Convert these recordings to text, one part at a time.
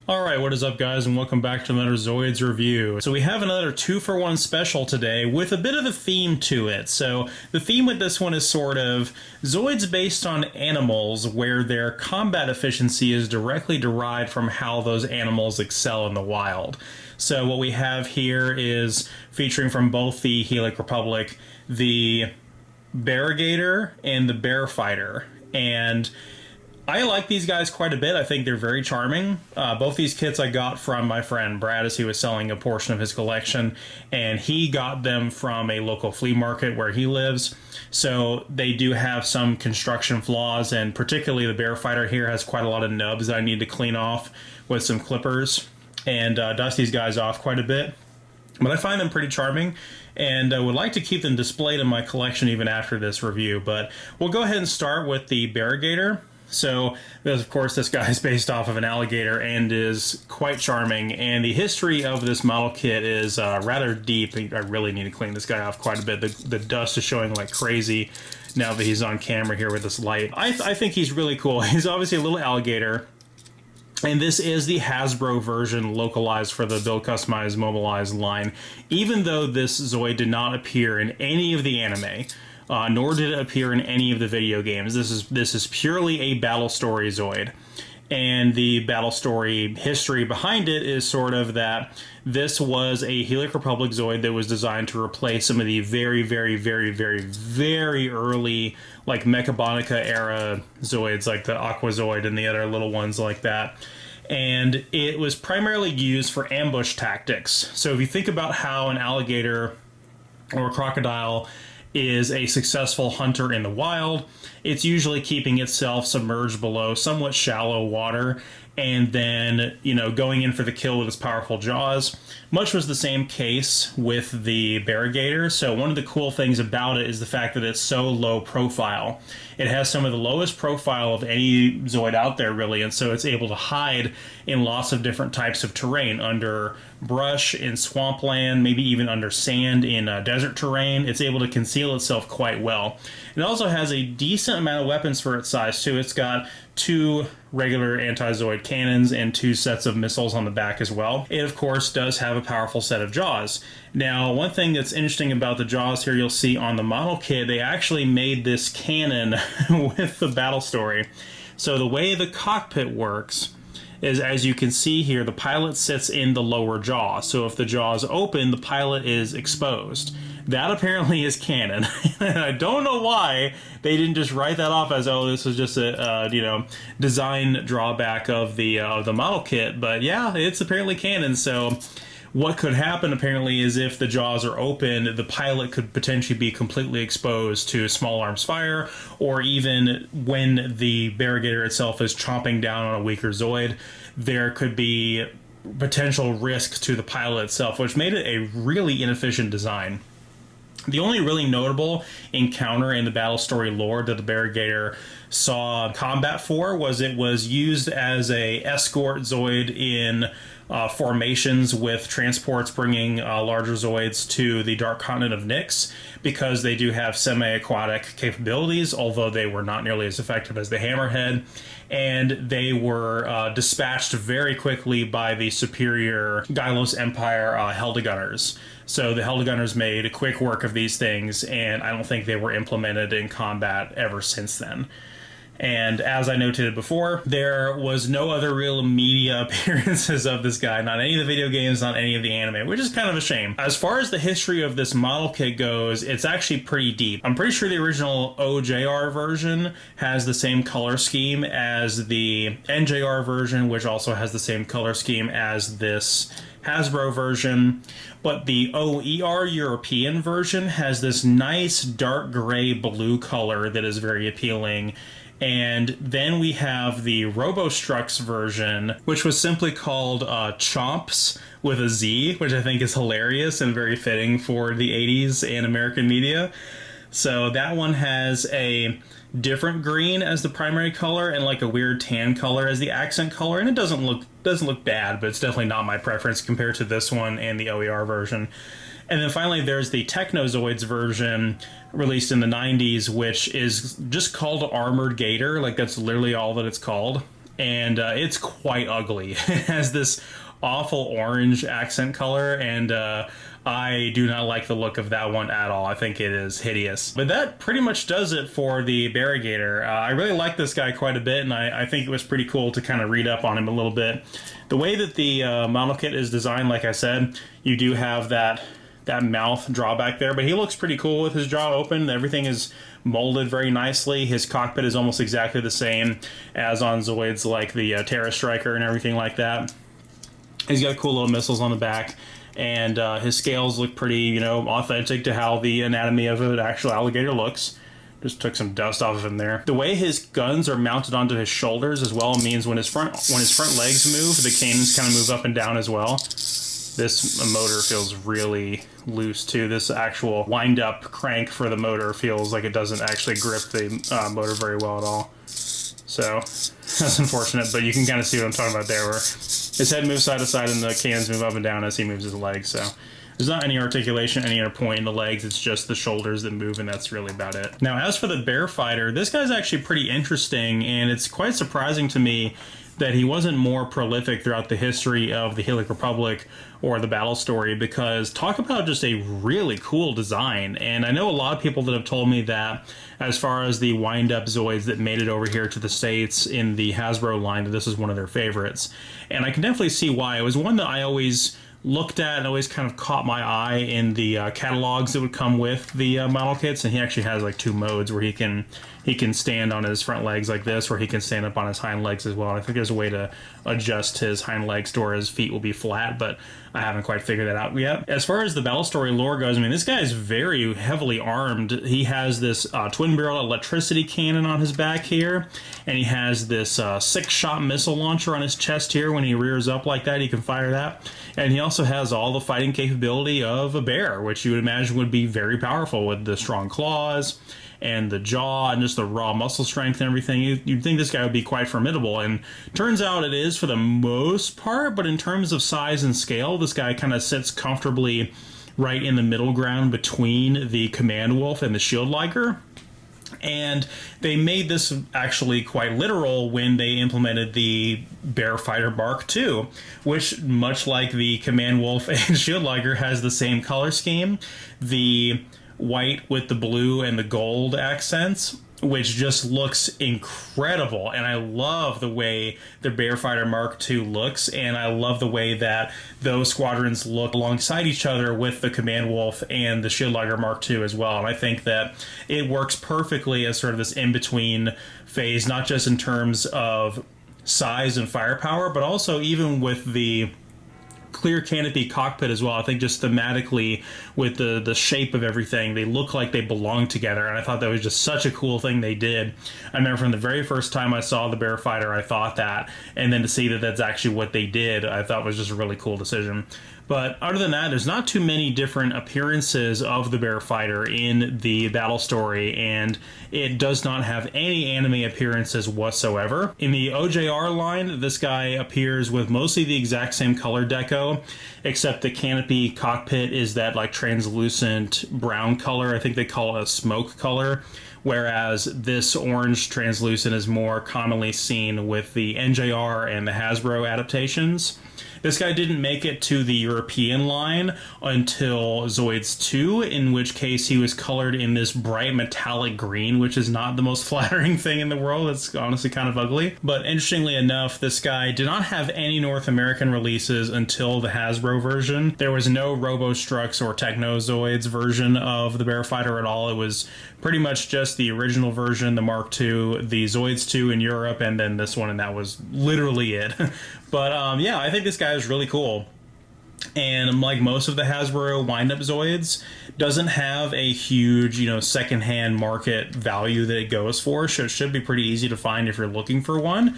Alright, what is up guys, and welcome back to another Zoids review. So we have another 2-for-1 special today with a bit of a theme to it. So the theme with this one is sort of Zoids based on animals where their combat efficiency is directly derived from how those animals excel in the wild. So what we have here is featuring from both the Helix Republic, the Barigator and the Bear Fighter. And I like these guys quite a bit. I think they're very charming. Both these kits I got from my friend Brad as he was selling a portion of his collection, and he got them from a local flea market where he lives. So they do have some construction flaws, and particularly the Bear Fighter here has quite a lot of nubs that I need to clean off with some clippers and dust these guys off quite a bit. But I find them pretty charming, and I would like to keep them displayed in my collection even after this review. But we'll go ahead and start with the Barigator. So, of course, this guy is based off of an alligator and is quite charming, and the history of this model kit is rather deep. I really need to clean this guy off quite a bit. The dust is showing like crazy now that he's on camera here with this light. I think he's really cool. He's obviously a little alligator, and this is the Hasbro version localized for the Build, Customize, Mobilize line, even though this Zoid did not appear in any of the anime. Nor did it appear in any of the video games. This is purely a battle story Zoid. And the battle story history behind it is sort of that this was a Helix Republic Zoid that was designed to replace some of the very, very, very, very, very early, like, Mechabonica era Zoids, like the Aqua Zoid and the other little ones like that. And it was primarily used for ambush tactics. So if you think about how an alligator or a crocodile is a successful hunter in the wild, it's usually keeping itself submerged below somewhat shallow water and then, you know, going in for the kill with its powerful jaws. Much was the same case with the Barigator. So one of the cool things about it is the fact that it's so low profile. It has some of the lowest profile of any Zoid out there, really, and so it's able to hide in lots of different types of terrain, under brush, in swampland, maybe even under sand in desert terrain. It's able to conceal itself quite well. It also has a decent amount of weapons for its size, too. It's got 2 regular anti-Zoid cannons and 2 sets of missiles on the back as well. It, of course, does have a powerful set of jaws. Now, one thing that's interesting about the jaws here, you'll see on the model kit, they actually made this cannon with the battle story. So the way the cockpit works is, as you can see here, the pilot sits in the lower jaw. So if the jaw is open, the pilot is exposed. That apparently is canon. I don't know why they didn't just write that off as, oh, this was just a design drawback of the model kit. But yeah, it's apparently canon. So what could happen apparently is if the jaws are open, the pilot could potentially be completely exposed to small arms fire, or even when the Barigator itself is chomping down on a weaker Zoid, there could be potential risk to the pilot itself, which made it a really inefficient design. The only really notable encounter in the battle story lore that the Barigator saw combat for was it was used as a escort Zoid in formations with transports bringing larger Zoids to the Dark Continent of Nyx, because they do have semi-aquatic capabilities, although they were not nearly as effective as the Hammerhead, and they were dispatched very quickly by the superior Gylos Empire Heldegunners. So the Heldegunners made quick work of these things, and I don't think they were implemented in combat ever since then. And as I noted before, there was no other real media appearances of this guy, not any of the video games, not any of the anime, which is kind of a shame. As far as the history of this model kit goes, it's actually pretty deep. I'm pretty sure the original OJR version has the same color scheme as the NJR version, which also has the same color scheme as this Hasbro version, but the OER European version has this nice dark gray blue color that is very appealing. And then we have the RoboStrux version, which was simply called Chomps with a Z, which I think is hilarious and very fitting for the 80s and American media. So that one has a different green as the primary color and like a weird tan color as the accent color, and it doesn't look bad, but it's definitely not my preference compared to this one and the OER version. And then finally there's the Technozoids version released in the 90s, which is just called Armored Gator. Like, that's literally all that it's called. and it's quite ugly. It has this awful orange accent color, and I do not like the look of that one at all. I think it is hideous. But that pretty much does it for the Barigator. I really like this guy quite a bit, and I think it was pretty cool to kind of read up on him a little bit. The way that the model kit is designed, like I said, you do have that mouth drawback there, but he looks pretty cool with his jaw open. Everything is molded very nicely. His cockpit is almost exactly the same as on Zoids, like the Terra Striker and everything like that. He's got cool little missiles on the back, and his scales look pretty, you know, authentic to how the anatomy of an actual alligator looks. Just took some dust off of him there. The way his guns are mounted onto his shoulders as well means when his front legs move, the cannons kind of move up and down as well. This motor feels really loose too. This actual wind-up crank for the motor feels like it doesn't actually grip the motor very well at all. So that's unfortunate, but you can kind of see what I'm talking about there, where his head moves side to side and the cannons move up and down as he moves his legs. So there's not any articulation, any other point in the legs. It's just the shoulders that move, and that's really about it. Now, as for the Bear Fighter, this guy's actually pretty interesting, and it's quite surprising to me that he wasn't more prolific throughout the history of the Heroic Republic or the battle story, because talk about just a really cool design. And I know a lot of people that have told me that as far as the wind-up Zoids that made it over here to the States in the Hasbro line, that this is one of their favorites. And I can definitely see why. It was one that I always looked at and always kind of caught my eye in the catalogs that would come with the model kits, and he actually has like two modes where he can stand on his front legs like this, or he can stand up on his hind legs as well. And I think there's a way to adjust his hind legs to where his feet will be flat, but I haven't quite figured that out yet. As far as the battle story lore goes, I mean, this guy is very heavily armed. He has this twin-barrel electricity cannon on his back here, and he has this 6-shot missile launcher on his chest here. When he rears up like that, he can fire that. And he also has all the fighting capability of a bear, which you would imagine would be very powerful with the strong claws and the jaw and just the raw muscle strength and everything. You'd think this guy would be quite formidable, and turns out it is for the most part, but in terms of size and scale, this guy kind of sits comfortably right in the middle ground between the Command Wolf and the Shield Liger. And they made this actually quite literal when they implemented the Bear Fighter Mark II, which, much like the Command Wolf and Shield Liger, has the same color scheme. The white with the blue and the gold accents, which just looks incredible. And I love the way the Bear Fighter Mark II looks, and I love the way that those squadrons look alongside each other with the Command Wolf and the Shield Liger Mark II as well. And I think that it works perfectly as sort of this in-between phase, not just in terms of size and firepower, but also even with the clear canopy cockpit as well. I think just thematically with the shape of everything, they look like they belong together, and I thought that was just such a cool thing they did. I remember from the very first time I saw the Bear Fighter, I thought that, and then to see that that's actually what they did, I thought was just a really cool decision. But other than that, there's not too many different appearances of the Bear Fighter in the battle story, and it does not have any anime appearances whatsoever. In the OJR line, this guy appears with mostly the exact same color deco, except the canopy cockpit is that like translucent brown color. I think they call it a smoke color, whereas this orange translucent is more commonly seen with the NJR and the Hasbro adaptations. This guy didn't make it to the European line until Zoids 2, in which case he was colored in this bright metallic green, which is not the most flattering thing in the world. It's honestly kind of ugly. But interestingly enough, this guy did not have any North American releases until the Hasbro version. There was no Robo-Strux or Techno Zoids version of the Bear Fighter at all. It was pretty much just the original version, the Mark II, the Zoids 2 in Europe, and then this one, and that was literally it. But yeah, I think this guy is really cool. And like most of the Hasbro wind-up Zoids, doesn't have a huge, secondhand market value that it goes for, so it should be pretty easy to find if you're looking for one.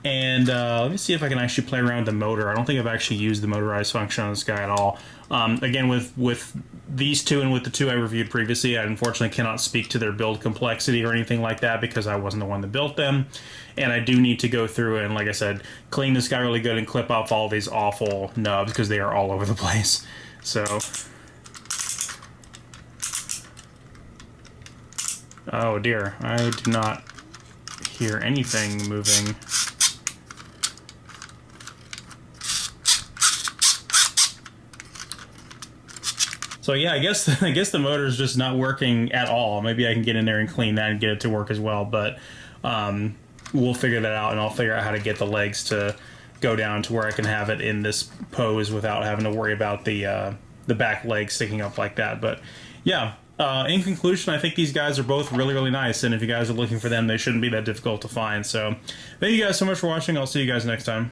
And let me see if I can actually play around with the motor. I don't think I've actually used the motorized function on this guy at all. Again, with these two and with the two I reviewed previously, I unfortunately cannot speak to their build complexity or anything like that because I wasn't the one that built them. And I do need to go through and, like I said, clean this guy really good and clip off all these awful nubs because they are all over the place. So, oh dear, I do not hear anything moving. So yeah, I guess the motor is just not working at all. Maybe I can get in there and clean that and get it to work as well. But we'll figure that out, and I'll figure out how to get the legs to go down to where I can have it in this pose without having to worry about the back leg sticking up like that. But yeah, in conclusion, I think these guys are both really, really nice, and if you guys are looking for them, they shouldn't be that difficult to find. So thank you guys so much for watching. I'll see you guys next time.